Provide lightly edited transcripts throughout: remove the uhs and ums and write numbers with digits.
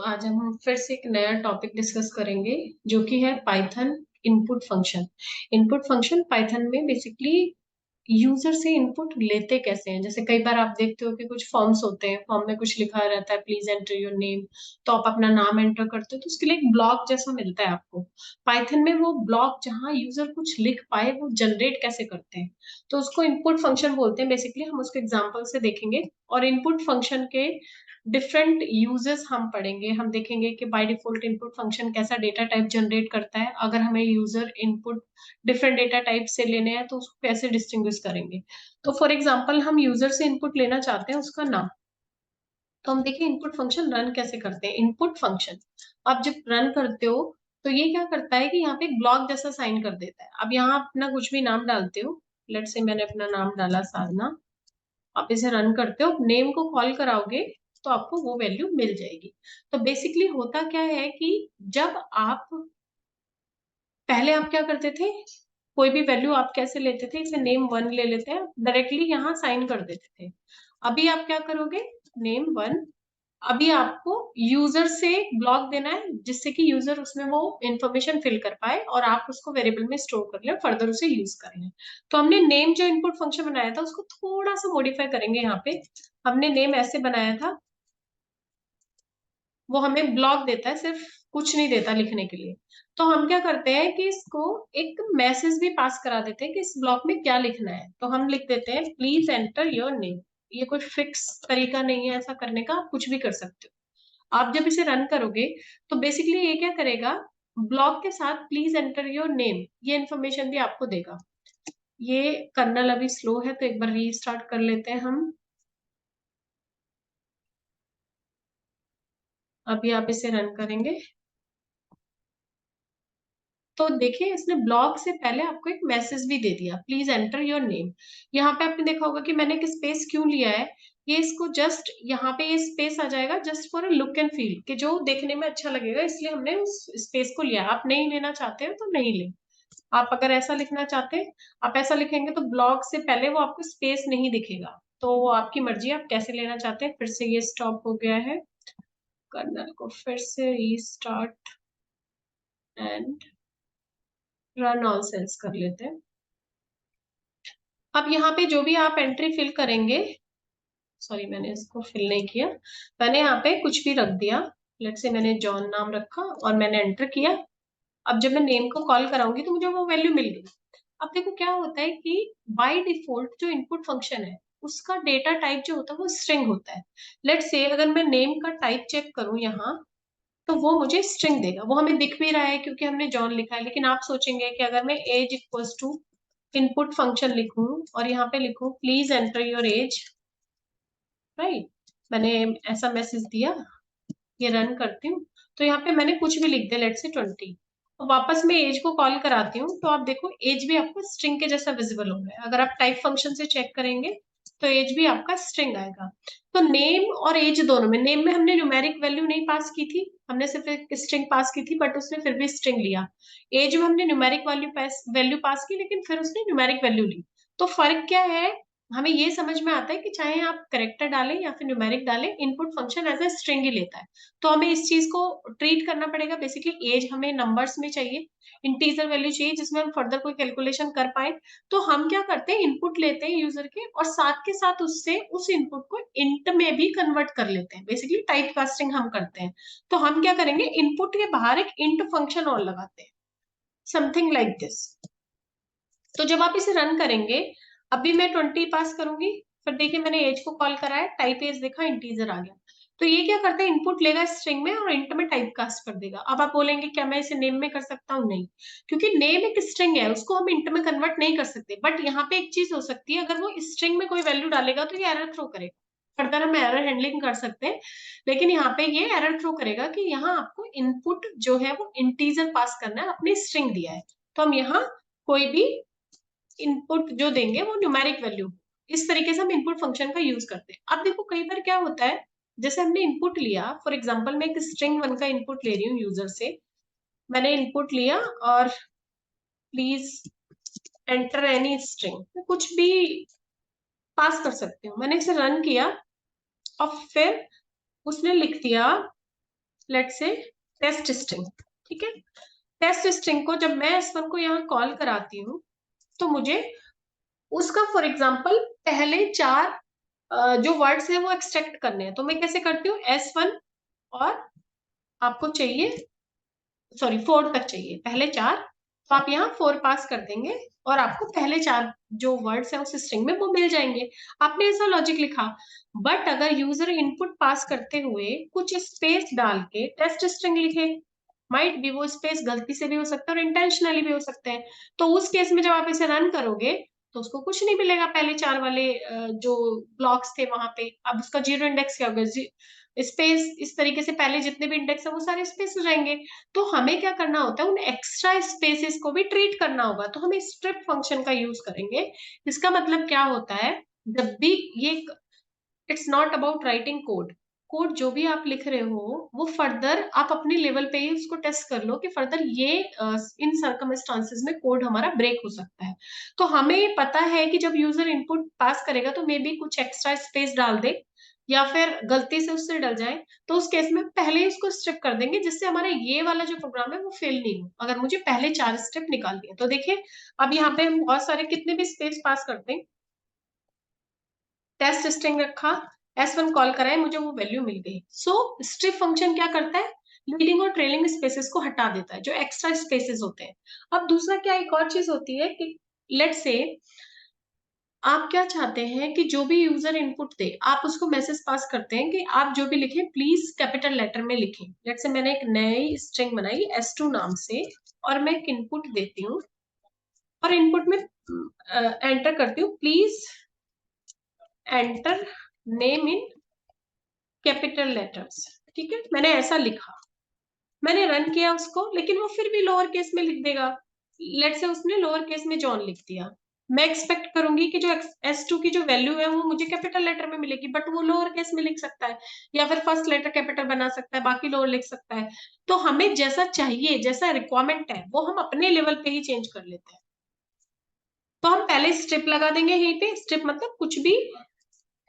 आज हम फिर से एक नया टॉपिक डिस्कस करेंगे जो कि है Python input function. Input function Python में बेसिकली यूजर से इनपुट लेते कैसे हैं। जैसे कई बार आप देखते हो कि कुछ फॉर्म्स होते हैं, फॉर्म में कुछ लिखा रहता है प्लीज एंटर योर नेम, तो आप अपना नाम एंटर करते हो तो उसके लिए एक ब्लॉक जैसा मिलता है आपको। पाइथन में वो ब्लॉक जहां यूजर कुछ लिख पाए वो जनरेट कैसे करते हैं, तो उसको इनपुट फंक्शन बोलते हैं। बेसिकली हम उसको एग्जांपल से देखेंगे और इनपुट फंक्शन के डिफरेंट यूजेस हम पढ़ेंगे। हम देखेंगे कि बाय डिफॉल्ट इनपुट फंक्शन कैसा डेटा टाइप जनरेट करता है, अगर हमें user input different data type से लेने हैं तो उसको कैसे डिस्टिंग्विश करेंगे। तो फॉर एग्जांपल हम यूजर से इनपुट लेना चाहते हैं उसका नाम, तो हम देखिए इनपुट फंक्शन रन कैसे करते हैं। इनपुट फंक्शन आप जब रन करते हो तो ये क्या करता है कि यहाँ पे एक ब्लॉक जैसा साइन कर देता है। अब यहाँ आप अपना कुछ भी नाम डालते हो, लेट से मैंने अपना नाम डाला साधना, आप इसे रन करते हो, नेम को कॉल कराओगे तो आपको वो वैल्यू मिल जाएगी। तो बेसिकली होता क्या है कि जब आप पहले आप क्या करते थे, कोई भी वैल्यू आप कैसे लेते थे, इसे नेम वन ले लेते हैं, डायरेक्टली यहाँ साइन कर देते थे। अभी आप क्या करोगे, नेम वन, अभी आपको यूजर से ब्लॉक देना है जिससे कि यूजर उसमें वो इंफॉर्मेशन फिल कर पाए और आप उसको वेरिएबल में स्टोर कर ले, फर्दर उसे यूज कर लें। तो हमने नेम जो इनपुट फंक्शन बनाया था उसको थोड़ा सा मॉडिफाई करेंगे। यहाँ पे हमने नेम ऐसे बनाया था, वो हमें ब्लॉक देता है, सिर्फ कुछ नहीं देता लिखने के लिए। तो हम क्या करते हैं कि इसको एक मैसेज भी पास करा देते हैं कि इस ब्लॉक में क्या लिखना है। तो हम लिख देते हैं प्लीज एंटर योर नेम। ये कोई फिक्स तरीका नहीं है ऐसा करने का, आप कुछ भी कर सकते हो। आप जब इसे रन करोगे तो बेसिकली ये क्या करेगा, ब्लॉक के साथ प्लीज एंटर योर नेम ये इन्फॉर्मेशन भी आपको देगा। ये कर्नल अभी स्लो है तो एक बार रीस्टार्ट कर लेते हैं हम। अभी आप इसे रन करेंगे तो देखिए इसने ब्लॉक से पहले आपको एक मैसेज भी दे दिया, प्लीज एंटर योर नेम। यहाँ पे आपने देखा होगा कि मैंने एक स्पेस क्यों लिया है, ये इसको जस्ट यहाँ पे ये स्पेस आ जाएगा just for a look and feel, कि जो देखने में अच्छा लगेगा, इसलिए हमने उस स्पेस को लिया। आप नहीं लेना चाहते हो तो नहीं ले, आप अगर ऐसा लिखना चाहते हैं आप ऐसा लिखेंगे तो ब्लॉक से पहले वो आपको स्पेस नहीं दिखेगा। तो वो आपकी मर्जी है, आप कैसे लेना चाहते हैं। फिर से ये स्टॉप हो गया है, कर्नल को फिर से restart and run all cells कर लेते हैं। अब यहाँ पे जो भी आप एंट्री फिल करेंगे, सॉरी मैंने इसको फिल नहीं किया, मैंने यहाँ पे कुछ भी रख दिया। लेट से मैंने जॉन नाम रखा और मैंने एंटर किया। अब जब मैं नेम को कॉल कराऊंगी तो मुझे वो वैल्यू मिल गई। अब देखो क्या होता है कि बाय डिफॉल्ट जो इनपुट फंक्शन है उसका डेटा टाइप जो होता है वो स्ट्रिंग होता है। लेट से अगर मैं नेम का टाइप चेक करूं यहाँ, तो वो मुझे स्ट्रिंग देगा। वो हमें दिख भी रहा है क्योंकि हमने जॉन लिखा है। लेकिन आप सोचेंगे कि अगर मैं age equals to input function लिखूं और यहाँ पे लिखूं please enter your age, right, मैंने ऐसा मैसेज दिया, ये रन करती हूँ तो यहाँ पे मैंने कुछ भी लिख दिया, लेट से 20। तो वापस मैं एज को कॉल कराती हूँ तो आप देखो एज भी आपको स्ट्रिंग के जैसा विजिबल हो रहा है। अगर आप टाइप फंक्शन से चेक करेंगे तो एज भी आपका स्ट्रिंग आएगा। तो नेम और एज दोनों में, नेम में हमने न्यूमेरिक वैल्यू नहीं पास की थी, हमने सिर्फ एक स्ट्रिंग पास की थी, बट उसने फिर भी स्ट्रिंग लिया। एज में हमने न्यूमेरिक वैल्यू पास की लेकिन फिर उसने न्यूमेरिक वैल्यू ली। तो फर्क क्या है, हमें ये समझ में आता है कि चाहे आप करेक्टर डालें या फिर न्यूमेरिक डालें, input function as a string ही लेता है। तो हमें इस चीज को ट्रीट करना पड़ेगा। बेसिकली एज हमें नंबर्स में चाहिए, इंटीजर वैल्यू चाहिए जिसमें हम फर्दर कोई कैलकुलेशन कर पाए। तो हम क्या करते हैं, इनपुट लेते हैं यूजर के और साथ के साथ उससे उस इनपुट को इंट में भी कन्वर्ट कर लेते हैं। बेसिकली टाइप कास्टिंग हम करते हैं। तो हम क्या करेंगे, इनपुट के बाहर एक इंट फंक्शन और लगाते हैं, समथिंग लाइक दिस। तो जब आप इसे रन करेंगे, अभी मैं 20 पास करूंगी, फिर देखिए मैंने एज को कॉल कराया, टाइप एज देखा, इंटीजर आ गया। तो ये क्या करता है, इनपुट लेगा स्ट्रिंग में और इंट में टाइप कास्ट कर देगा। अब आप बोलेंगे क्या मैं इसे नेम में कर सकता हूँ, नहीं, क्योंकि नेम एक स्ट्रिंग है, उसको हम इंट में कन्वर्ट नहीं कर सकते। बट यहाँ पे एक चीज हो सकती है, अगर वो स्ट्रिंग में कोई वैल्यू डालेगा तो ये एरर थ्रो करेगा। फर्दर हम एरर हैंडलिंग कर सकते हैं, लेकिन यहाँ पे ये एरर थ्रो करेगा कि यहाँ आपको इनपुट जो है वो इंटीजर पास करना है, अपनी स्ट्रिंग दिया है। तो हम यहाँ कोई भी इनपुट जो देंगे वो न्यूमेरिक वैल्यू, इस तरीके से हम इनपुट फंक्शन का यूज करते हैं। अब देखो कई बार क्या होता है, जैसे हमने इनपुट लिया, फॉर एग्जांपल मैं एक स्ट्रिंग वन का इनपुट ले रही हूँ यूजर से, मैंने इनपुट लिया और प्लीज एंटर एनी स्ट्रिंग, कुछ भी पास कर सकती हूँ। मैंने इसे रन किया और फिर उसने लिख दिया लेट्स से टेस्ट स्ट्रिंग, ठीक है। टेस्ट स्ट्रिंग को जब मैं S1 को यहाँ कॉल कराती हूँ तो मुझे उसका फॉर एग्जाम्पल पहले 4 जो वर्ड्स है वो एक्सट्रैक्ट करने हैं। तो मैं कैसे करती हूँ, S1 और आपको चाहिए, सॉरी 4 तक चाहिए, पहले 4, तो आप यहाँ 4 पास कर देंगे और आपको पहले 4 जो वर्ड्स है उस स्ट्रिंग में वो मिल जाएंगे। आपने ऐसा लॉजिक लिखा। बट अगर यूजर इनपुट पास करते हुए कुछ स्पेस डाल के टेस्ट स्ट्रिंग लिखे, माइट बी वो स्पेस गलती से भी हो सकता है और इंटेंशनली भी हो सकते हैं, तो उस केस में जब आप इसे रन करोगे तो उसको कुछ नहीं मिलेगा। पहले 4 वाले जो ब्लॉक्स थे वहां पे अब उसका जीरो इंडेक्स क्या होगा, स्पेस, इस तरीके से पहले जितने भी इंडेक्स है वो सारे स्पेस हो जाएंगे। तो हमें क्या करना होता है, उन एक्स्ट्रा स्पेसेस को भी ट्रीट करना होगा, तो हम स्ट्रिप फंक्शन का यूज करेंगे। इसका मतलब क्या होता है, जब भी ये, it's not about writing code, code जो भी आप लिख रहे हो वो फर्दर आप अपने लेवल पे ही उसको टेस्ट कर लो कि फर्दर ये इन सर्कमस्टांसेस में कोड हमारा ब्रेक हो सकता है। तो हमें पता है कि जब यूजर इनपुट पास करेगा तो मे बी कुछ एक्स्ट्रा स्पेस डाल दे या फिर गलती से उससे डल जाए, तो उस केस में पहले ही उसको स्ट्रिप कर देंगे जिससे हमारा ये वाला जो प्रोग्राम है वो फेल नहीं हो, अगर मुझे पहले 4 स्टेप निकालनी है। तो देखिए अब यहाँ पे हम बहुत सारे कितने भी स्पेस पास करते हैं, टेस्ट स्ट्रिंग रखा, S1 कॉल कराए, मुझे वो वैल्यू मिल गई। सो स्ट्रिप फंक्शन क्या करता है, लीडिंग और ट्रेलिंग स्पेसेस को हटा देता है, जो एक्स्ट्रा स्पेसेस होते हैं। अब दूसरा क्या एक और चीज होती है कि लेट्स से आप क्या चाहते हैं कि जो भी यूजर इनपुट दे आप उसको मैसेज पास करते हैं कि आप जो भी लिखें प्लीज कैपिटल लेटर में लिखें। लेट्स से मैंने एक नई स्ट्रिंग बनाई S2 नाम से और मैं एक इनपुट देती हूँ और इनपुट में एंटर करती हूँ, please enter name in capital letters, ठीक है। मैंने ऐसा लिखा, मैंने रन किया उसको, लेकिन वो फिर भी लोअर केस में लिख देगा। लेट से उसने लोअर केस में जॉन लिख दिया, मैं एक्सपेक्ट करूंगी कि जो S2 की जो वैल्यू है वो मुझे कैपिटल लेटर में मिलेगी, बट वो लोअर केस में लिख सकता है या फिर फर्स्ट लेटर कैपिटल बना सकता है बाकी लोअर लिख सकता है। तो हमें जैसा चाहिए, जैसा रिक्वायरमेंट है वो हम अपने लेवल पे ही चेंज कर लेते हैं। तो हम पहले स्ट्रिप लगा देंगे यहीं पे, स्ट्रिप मतलब कुछ भी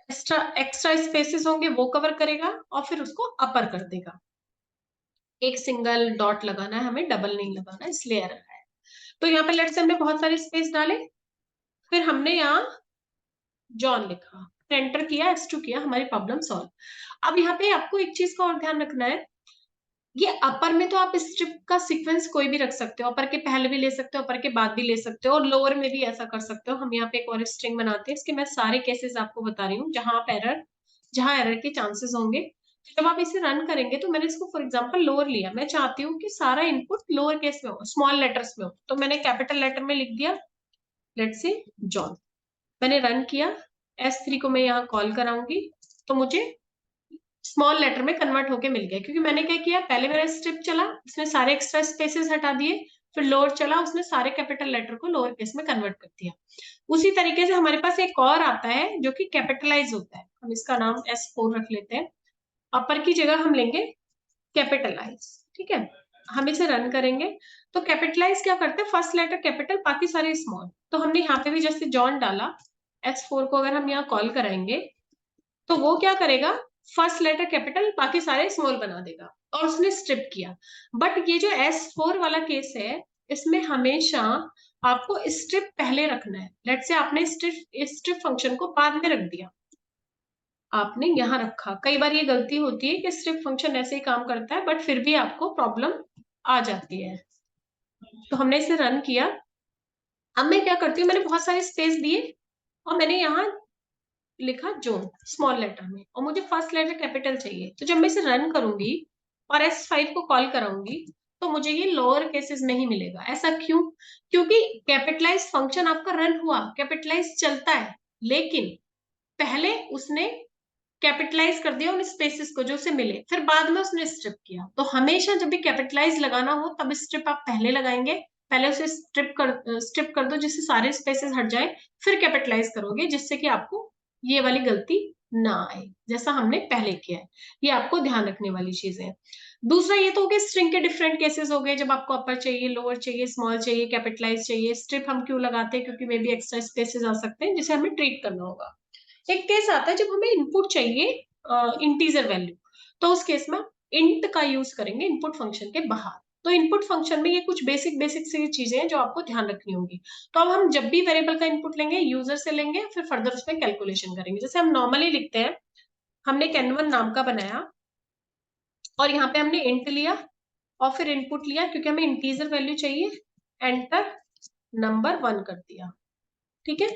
एक्स्ट्रा एक्स्ट्रा स्पेसेस होंगे वो कवर करेगा और फिर उसको अपर कर देगा। एक सिंगल डॉट लगाना है हमें, डबल नहीं लगाना, इसलिए एरर है। तो यहाँ पे लेट्स से हमने बहुत सारे स्पेस डाले, फिर हमने यहाँ जॉन लिखा, एंटर किया, S2 किया, हमारी प्रॉब्लम सॉल्व। अब यहाँ पे आपको एक चीज का और ध्यान रखना है, ये अपर में तो आप स्ट्रिप का सीक्वेंस कोई भी रख सकते हो, अपर के पहले भी ले सकते हो, अपर के बाद भी ले सकते हो और लोअर में भी ऐसा कर सकते हो। हम यहाँ पे एक और स्ट्रिंग बनाते हैं, इसके मैं सारे केसेस आपको बता रही हूँ जहां एरर के चांसेस होंगे। तो जब आप इसे रन करेंगे तो मैंने इसको फॉर एग्जांपल लोअर लिया, मैं चाहती हूँ कि सारा इनपुट लोअर केस में हो, स्मॉल लेटर्स में हो, तो मैंने कैपिटल लेटर में लिख दिया, लेट्स से जॉन। मैंने रन किया, S3 को मैं यहाँ कॉल कराऊंगी तो मुझे स्मॉल लेटर में कन्वर्ट होके मिल गया, क्योंकि मैंने क्या किया, पहले मेरा स्ट्रिप चला उसने सारे एक्स्ट्रा स्पेसेस हटा दिए, फिर लोअर चला उसने सारे कैपिटल लेटर को लोअर केस में कन्वर्ट कर दिया। उसी तरीके से हमारे पास एक और आता है जो कि कैपिटलाइज होता है, हम इसका नाम S4 रख लेते हैं, अपर की जगह हम लेंगे कैपिटलाइज, ठीक है। हम इसे रन करेंगे तो कैपिटलाइज क्या करते हैं, फर्स्ट लेटर कैपिटल बाकी सारे स्मॉल। तो हमने यहाँ पे भी जैसे जॉन डाला, S4 को अगर हम यहाँ कॉल कराएंगे तो वो क्या करेगा, फर्स्ट लेटर कैपिटल बाकी सारे स्मॉल बना देगा और उसने स्ट्रिप किया। बट ये जो S4 वाला केस है इसमें हमेशा आपको स्ट्रिप पहले रखना है। लेट्स से आपने स्ट्रिप फंक्शन को बाद में रख दिया, आपने यहाँ रखा, कई बार ये गलती होती है कि स्ट्रिप फंक्शन ऐसे ही काम करता है बट फिर भी आपको प्रॉब्लम आ जाती है। तो हमने इसे रन किया, अब मैं क्या करती हूँ, मैंने बहुत सारे स्पेस दिए और मैंने यहाँ लिखा जोन स्मॉल लेटर में और मुझे फर्स्ट लेटर कैपिटल चाहिए। तो जब मैं इसे रन करूंगी और S5 को कॉल कराऊंगी तो मुझे ये लोअर केसेस में ही मिलेगा। ऐसा क्यों, क्योंकि कैपिटलाइज फंक्शन आपका रन हुआ, कैपिटलाइज चलता है, लेकिन पहले उसने कैपिटलाइज कर दिया उन स्पेसेस को जो उसे मिले, फिर बाद में उसने स्ट्रिप किया। तो हमेशा जब भी कैपिटलाइज लगाना हो तब स्ट्रिप आप पहले लगाएंगे, पहले उसे स्ट्रिप कर दो जिससे सारे स्पेसेस हट जाए, फिर कैपिटलाइज करोगे जिससे कि आपको ये वाली गलती ना आए जैसा हमने पहले किया है। ये आपको ध्यान रखने वाली चीज है। दूसरा ये तो हो गया स्ट्रिंग के डिफरेंट केसेस हो गए, जब आपको अपर चाहिए, लोअर चाहिए, स्मॉल चाहिए, कैपिटलाइज चाहिए। स्ट्रिप हम क्यों लगाते हैं, क्योंकि मे बी एक्स्ट्रा स्पेसेस आ सकते हैं जिसे हमें ट्रीट करना होगा। एक केस आता है जब हमें इनपुट चाहिए इंटीजर वैल्यू, तो उस केस में इंट का यूज करेंगे इनपुट फंक्शन के बाहर। तो इनपुट फंक्शन में ये कुछ बेसिक बेसिक सी चीजें हैं जो आपको ध्यान रखनी होंगी। तो अब हम जब भी वेरिएबल का इनपुट लेंगे यूजर से लेंगे, फिर फर्दर उसमें कैलकुलेशन करेंगे। जैसे हम नॉर्मली लिखते हैं, हमने कैन1 नाम का बनाया और यहाँ पे हमने इंट लिया और फिर इनपुट लिया क्योंकि हमें इंटीजर वैल्यू चाहिए, एंटर नंबर 1 कर दिया। ठीक है,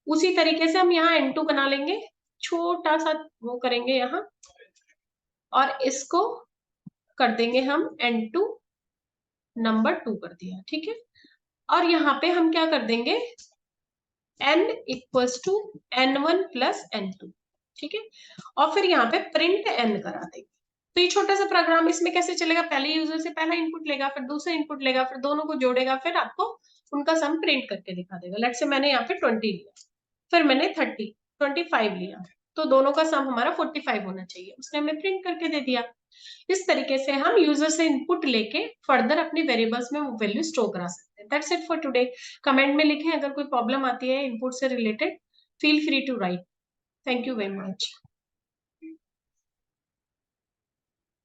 उसी तरीके से हम यहाँ n2 बना लेंगे, छोटा सा वो करेंगे यहाँ और इसको कर देंगे हम n2 नंबर 2 कर दिया। ठीक है, और यहाँ पे हम क्या कर देंगे, n equals to n1 plus n2। ठीक है, और फिर यहाँ पे प्रिंट n करा देंगे। तो ये छोटा सा प्रोग्राम इसमें कैसे चलेगा, पहले यूजर से पहला इनपुट लेगा, फिर दूसरा इनपुट लेगा, फिर दोनों को जोड़ेगा, फिर आपको उनका सम प्रिंट करके दिखा देगा। लेट्स से मैंने यहाँ पे 20 लिया, फिर मैंने 25 लिया, तो दोनों का सम हमारा 45 होना चाहिए, उसने हमें प्रिंट करके दे दिया। इस तरीके से हम यूजर से इनपुट लेके फर्दर अपने वेरिएबल्स में वो वैल्यू स्टोर करा सकते हैं। That's it for today. Comment में लिखें अगर कोई प्रॉब्लम आती है इनपुट से related, feel free to write. Thank you very much.